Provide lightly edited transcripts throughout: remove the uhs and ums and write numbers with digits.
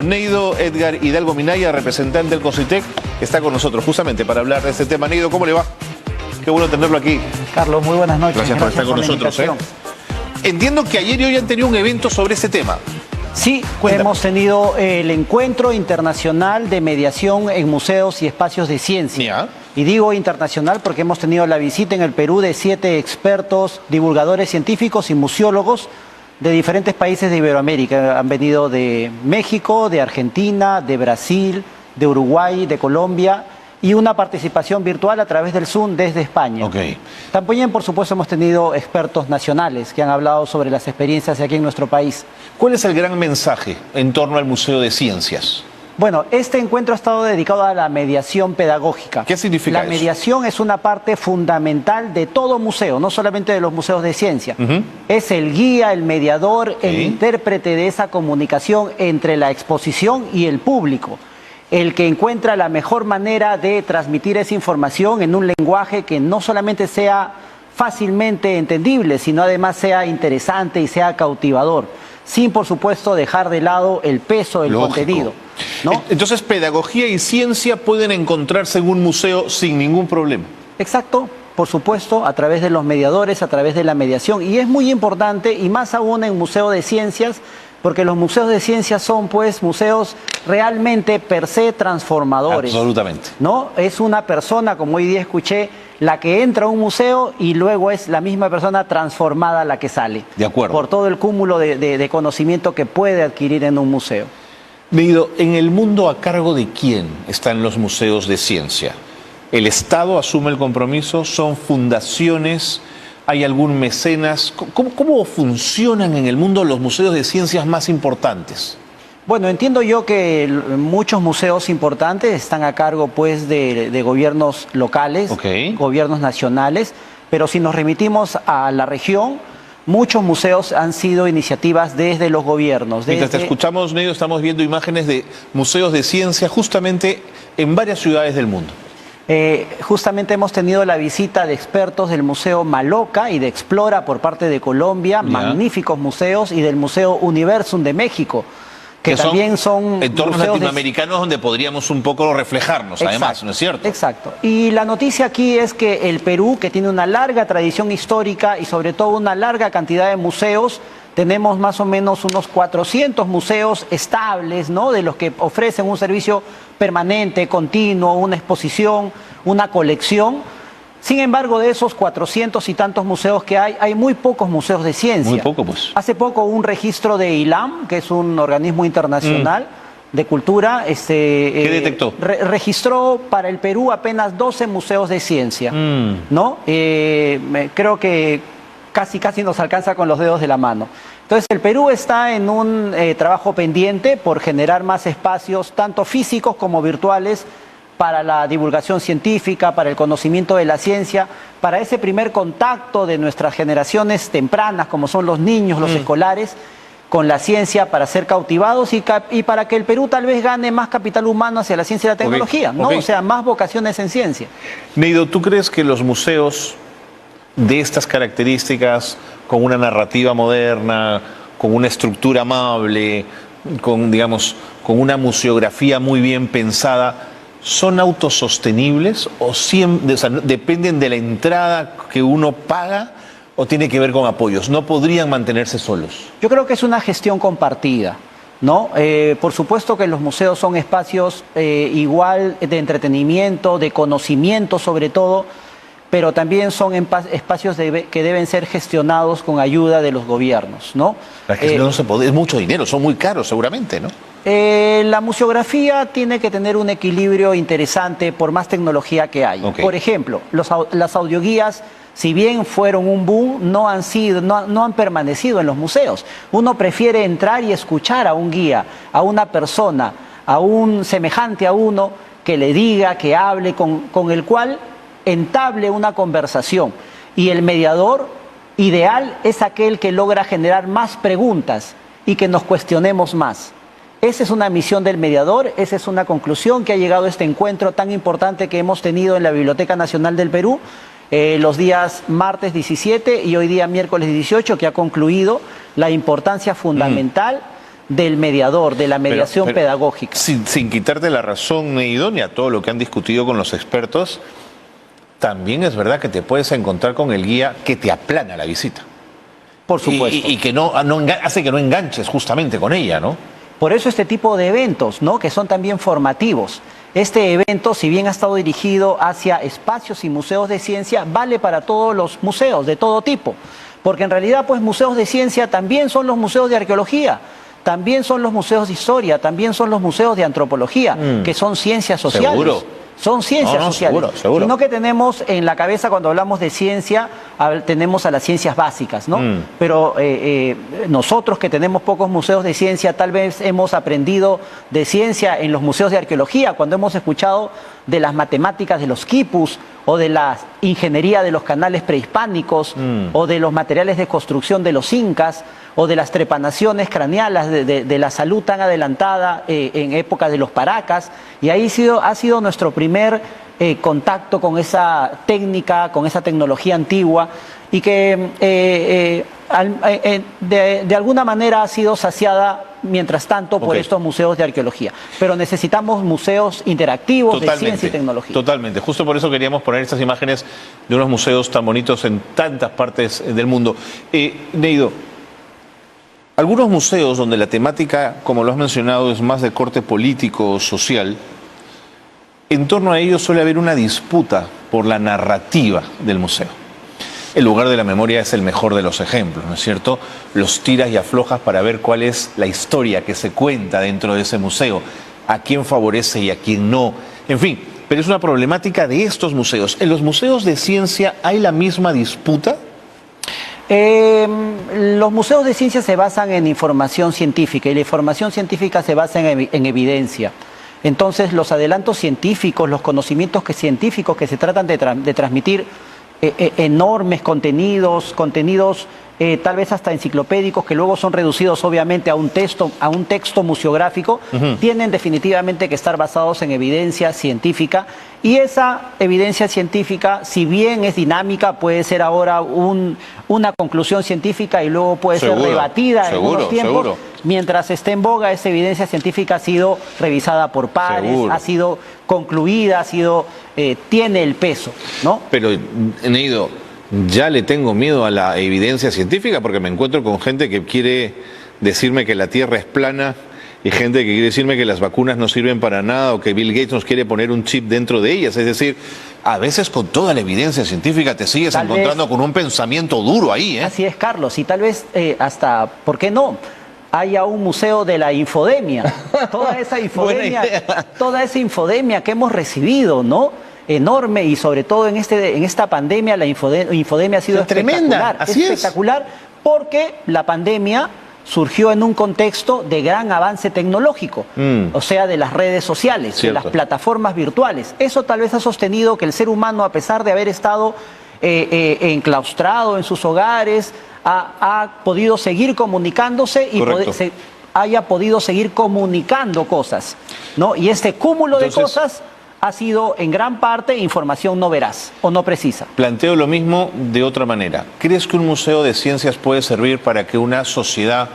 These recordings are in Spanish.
Neido Edgar Hidalgo Minaya, representante del COSITEC, está con nosotros justamente para hablar de este tema. Neido, ¿cómo le va? Qué bueno tenerlo aquí. Carlos, muy buenas noches. Gracias por estar con nosotros. Entiendo que ayer y hoy han tenido un evento sobre este tema. Sí, Cuéntame. hemos tenido el Encuentro Internacional de Mediación en Museos y Espacios de Ciencia. Ya. Y digo internacional porque hemos tenido la visita en el Perú de 7 expertos, divulgadores científicos y museólogos de diferentes países de Iberoamérica. Han venido de México, de Argentina, de Brasil, de Uruguay, de Colombia, y una participación virtual a través del Zoom desde España. Ok. También, por supuesto, hemos tenido expertos nacionales que han hablado sobre las experiencias aquí en nuestro país. ¿Cuál es el gran mensaje en torno al Museo de Ciencias? Bueno, este encuentro ha estado dedicado a la mediación pedagógica. ¿Qué significa eso? La mediación es una parte fundamental de todo museo, no solamente de los museos de ciencia. Es el guía, el mediador, el intérprete de esa comunicación entre la exposición y el público. El que encuentra la mejor manera de transmitir esa información en un lenguaje que no solamente sea fácilmente entendible, sino además sea interesante y sea cautivador, sin, por supuesto, dejar de lado el peso del contenido, ¿no? Entonces, pedagogía y ciencia pueden encontrarse en un museo sin ningún problema. Exacto, por supuesto, a través de los mediadores, a través de la mediación. Y es muy importante, y más aún en museo de ciencias, porque los museos de ciencias son, pues, museos realmente per se transformadores. Absolutamente. ¿No? Es una persona, como hoy día escuché, la que entra a un museo y luego es la misma persona transformada la que sale. De acuerdo. Por todo el cúmulo de conocimiento que puede adquirir en un museo. Neido, ¿en el mundo a cargo de quién están los museos de ciencia? ¿El Estado asume el compromiso? ¿Son fundaciones? ¿Hay algún mecenas? ¿Cómo funcionan en el mundo los museos de ciencias más importantes? Bueno, entiendo yo que muchos museos importantes están a cargo, pues, de gobiernos locales, gobiernos nacionales, pero si nos remitimos a la región, muchos museos han sido iniciativas desde los gobiernos. Mientras te escuchamos, Neido, estamos viendo imágenes de museos de ciencia justamente en varias ciudades del mundo. Justamente hemos tenido la visita de expertos del Museo Maloca y de Explora por parte de Colombia, magníficos museos, y del Museo Universum de México, que también son entornos latinoamericanos donde podríamos un poco reflejarnos, además, ¿no es cierto? Exacto. Y la noticia aquí es que el Perú, que tiene una larga tradición histórica y sobre todo una larga cantidad de museos, tenemos más o menos unos 400 museos estables, ¿no? De los que ofrecen un servicio permanente, continuo, una exposición, una colección. Sin embargo, de esos 400 y tantos museos que hay muy pocos museos de ciencia. Muy poco, pues. Hace poco un registro de ILAM, que es un organismo internacional de cultura, ¿qué detectó? Registró para el Perú apenas 12 museos de ciencia, ¿no? Creo que casi nos alcanza con los dedos de la mano. Entonces, el Perú está en un trabajo pendiente por generar más espacios, tanto físicos como virtuales, para la divulgación científica, para el conocimiento de la ciencia, para ese primer contacto de nuestras generaciones tempranas, como son los niños, los escolares, con la ciencia, para ser cautivados y para que el Perú tal vez gane más capital humano hacia la ciencia y la tecnología, ¿no? O sea, más vocaciones en ciencia. Neido, ¿tú crees que los museos de estas características, con una narrativa moderna, con una estructura amable, con una museografía muy bien pensada, son autosostenibles o dependen de la entrada que uno paga o tiene que ver con apoyos? ¿No podrían mantenerse solos? Yo creo que es una gestión compartida, ¿no? Por supuesto que los museos son espacios igual de entretenimiento, de conocimiento sobre todo, pero también son espacios que deben ser gestionados con ayuda de los gobiernos, ¿no? No se puede, es mucho dinero, son muy caros seguramente, ¿no? La museografía tiene que tener un equilibrio interesante por más tecnología que hay. Por ejemplo, las audioguías, si bien fueron un boom, no han permanecido en los museos. Uno prefiere entrar y escuchar a un guía, a una persona, a un semejante a uno, que le diga, que hable, con el cual entable una conversación. Y el mediador ideal es aquel que logra generar más preguntas y que nos cuestionemos más. Esa es una misión del mediador, esa es una conclusión que ha llegado a este encuentro tan importante que hemos tenido en la Biblioteca Nacional del Perú, los días martes 17 y hoy día miércoles 18, que ha concluido la importancia fundamental del mediador, de la mediación pero, pedagógica. Sin quitarte la razón, Neido, ni a todo lo que han discutido con los expertos, también es verdad que te puedes encontrar con el guía que te aplana la visita. Por supuesto. Y que hace que no enganches justamente con ella, ¿no? Por eso este tipo de eventos, ¿no?, que son también formativos. Este evento, si bien ha estado dirigido hacia espacios y museos de ciencia, vale para todos los museos de todo tipo. Porque en realidad, pues, museos de ciencia también son los museos de arqueología, también son los museos de historia, también son los museos de antropología, que son ciencias sociales. ¿Seguro? Son ciencias sociales. Seguro. Sino que tenemos en la cabeza, cuando hablamos de ciencia, tenemos a las ciencias básicas, ¿no? Pero nosotros, que tenemos pocos museos de ciencia, tal vez hemos aprendido de ciencia en los museos de arqueología, cuando hemos escuchado de las matemáticas de los quipus, o de la ingeniería de los canales prehispánicos, o de los materiales de construcción de los incas, o de las trepanaciones craneales de la salud tan adelantada en época de los paracas. Y ahí ha sido nuestro primer contacto con esa técnica, con esa tecnología antigua, y que de alguna manera ha sido saciada, mientras tanto, por estos museos de arqueología. Pero necesitamos museos interactivos de ciencia y tecnología. Totalmente. Justo por eso queríamos poner estas imágenes de unos museos tan bonitos en tantas partes del mundo. Neido, algunos museos donde la temática, como lo has mencionado, es más de corte político o social, en torno a ellos suele haber una disputa por la narrativa del museo. El lugar de la memoria es el mejor de los ejemplos, ¿no es cierto? Los tiras y aflojas para ver cuál es la historia que se cuenta dentro de ese museo, a quién favorece y a quién no. En fin, pero es una problemática de estos museos. ¿En los museos de ciencia hay la misma disputa? Los museos de ciencia se basan en información científica, y la información científica se basa en evidencia. Entonces, los adelantos científicos, los conocimientos científicos que se tratan de transmitir, enormes contenidos tal vez hasta enciclopédicos, que luego son reducidos obviamente a un texto museográfico, tienen definitivamente que estar basados en evidencia científica. Y esa evidencia científica, si bien es dinámica, puede ser ahora una conclusión científica y luego puede ser rebatida en unos tiempos. Mientras esté en boga, esa evidencia científica ha sido revisada por pares, ha sido concluida, tiene el peso, ¿no? Pero, Neido, ya le tengo miedo a la evidencia científica, porque me encuentro con gente que quiere decirme que la Tierra es plana, y gente que quiere decirme que las vacunas no sirven para nada, o que Bill Gates nos quiere poner un chip dentro de ellas. Es decir, a veces con toda la evidencia científica te sigues encontrando con un pensamiento duro ahí, ¿eh? Así es, Carlos, y tal vez hasta, ¿por qué no?, haya un museo de la infodemia. Toda esa infodemia que hemos recibido, ¿no?, enorme, y sobre todo en esta pandemia, la infodemia ha sido tremenda. Así es. Espectacular, porque la pandemia surgió en un contexto de gran avance tecnológico, o sea, de las redes sociales, de las plataformas virtuales. Eso tal vez ha sostenido que el ser humano, a pesar de haber estado enclaustrado en sus hogares, ha podido seguir comunicándose y haya podido seguir comunicando cosas, ¿no? Y este cúmulo de cosas ha sido en gran parte información no veraz o no precisa. Planteo lo mismo de otra manera. ¿Crees que un museo de ciencias puede servir para que una sociedad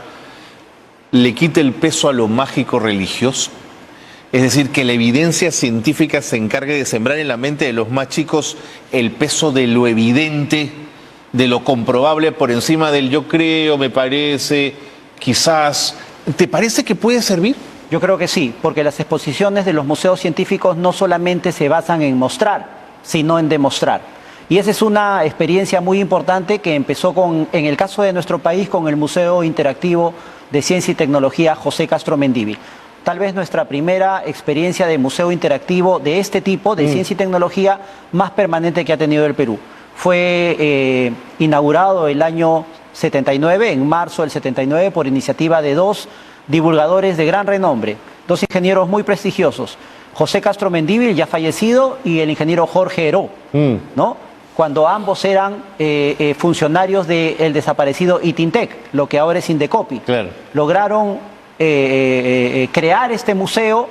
le quite el peso a lo mágico religioso? Es decir, que la evidencia científica se encargue de sembrar en la mente de los más chicos el peso de lo evidente, de lo comprobable por encima del yo creo, me parece, quizás. ¿Te parece que puede servir? Yo creo que sí, porque las exposiciones de los museos científicos no solamente se basan en mostrar, sino en demostrar. Y esa es una experiencia muy importante que empezó en el caso de nuestro país, con el Museo Interactivo de Ciencia y Tecnología José Castro Mendívil. Tal vez nuestra primera experiencia de museo interactivo de este tipo, de ciencia y tecnología, más permanente que ha tenido el Perú. Fue inaugurado el año 79, en marzo del 79, por iniciativa de dos divulgadores de gran renombre, dos ingenieros muy prestigiosos, José Castro Mendívil, ya fallecido, y el ingeniero Jorge Heró, ¿no?, cuando ambos eran funcionarios del desaparecido ITINTEC, lo que ahora es Indecopi. Claro. Lograron crear este museo.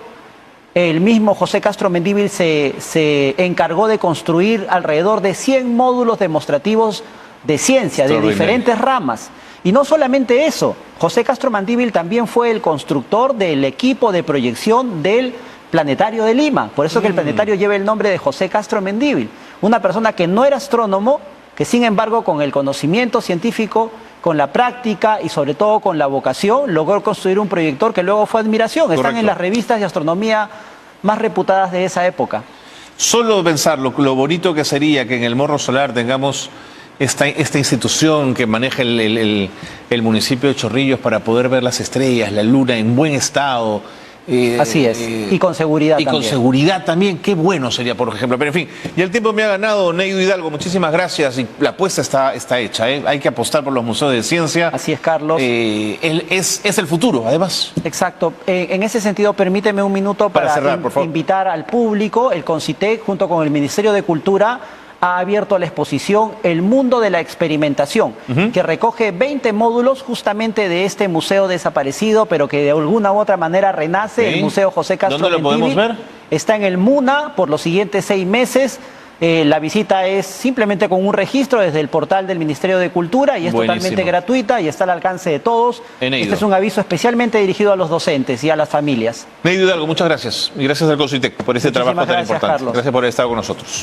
El mismo José Castro Mendívil se encargó de construir alrededor de 100 módulos demostrativos de ciencia, de diferentes ramas. Y no solamente eso, José Castro Mendívil también fue el constructor del equipo de proyección del Planetario de Lima. Por eso que el planetario lleva el nombre de José Castro Mendívil. Una persona que no era astrónomo, que sin embargo con el conocimiento científico, con la práctica y sobre todo con la vocación, logró construir un proyector que luego fue admiración. Correcto. Están en las revistas de astronomía más reputadas de esa época. Solo pensar lo bonito que sería que en el Morro Solar tengamos esta institución que maneja el municipio de Chorrillos para poder ver las estrellas, la luna en buen estado. Así es, y con seguridad también. Y con seguridad también, qué bueno sería, por ejemplo. Pero en fin, ya el tiempo me ha ganado, Neido Hidalgo, muchísimas gracias. Y la apuesta está hecha, ¿eh? Hay que apostar por los museos de ciencia. Así es, Carlos. Es el futuro, además. Exacto. En ese sentido, permíteme un minuto para cerrar, por favor. Invitar al público. El CONCITEC, junto con el Ministerio de Cultura, ha abierto la exposición El Mundo de la Experimentación, que recoge 20 módulos justamente de este museo desaparecido, pero que de alguna u otra manera renace, el Museo José Castro Mendívil. ¿Dónde lo podemos ver? Está en el MUNA por los siguientes 6 meses. La visita es simplemente con un registro desde el portal del Ministerio de Cultura y es totalmente gratuita y está al alcance de todos. Este es un aviso especialmente dirigido a los docentes y a las familias. Neido Hidalgo, muchas gracias. Y gracias al CONCITEC por este trabajo tan importante. Carlos. Gracias por haber estado con nosotros.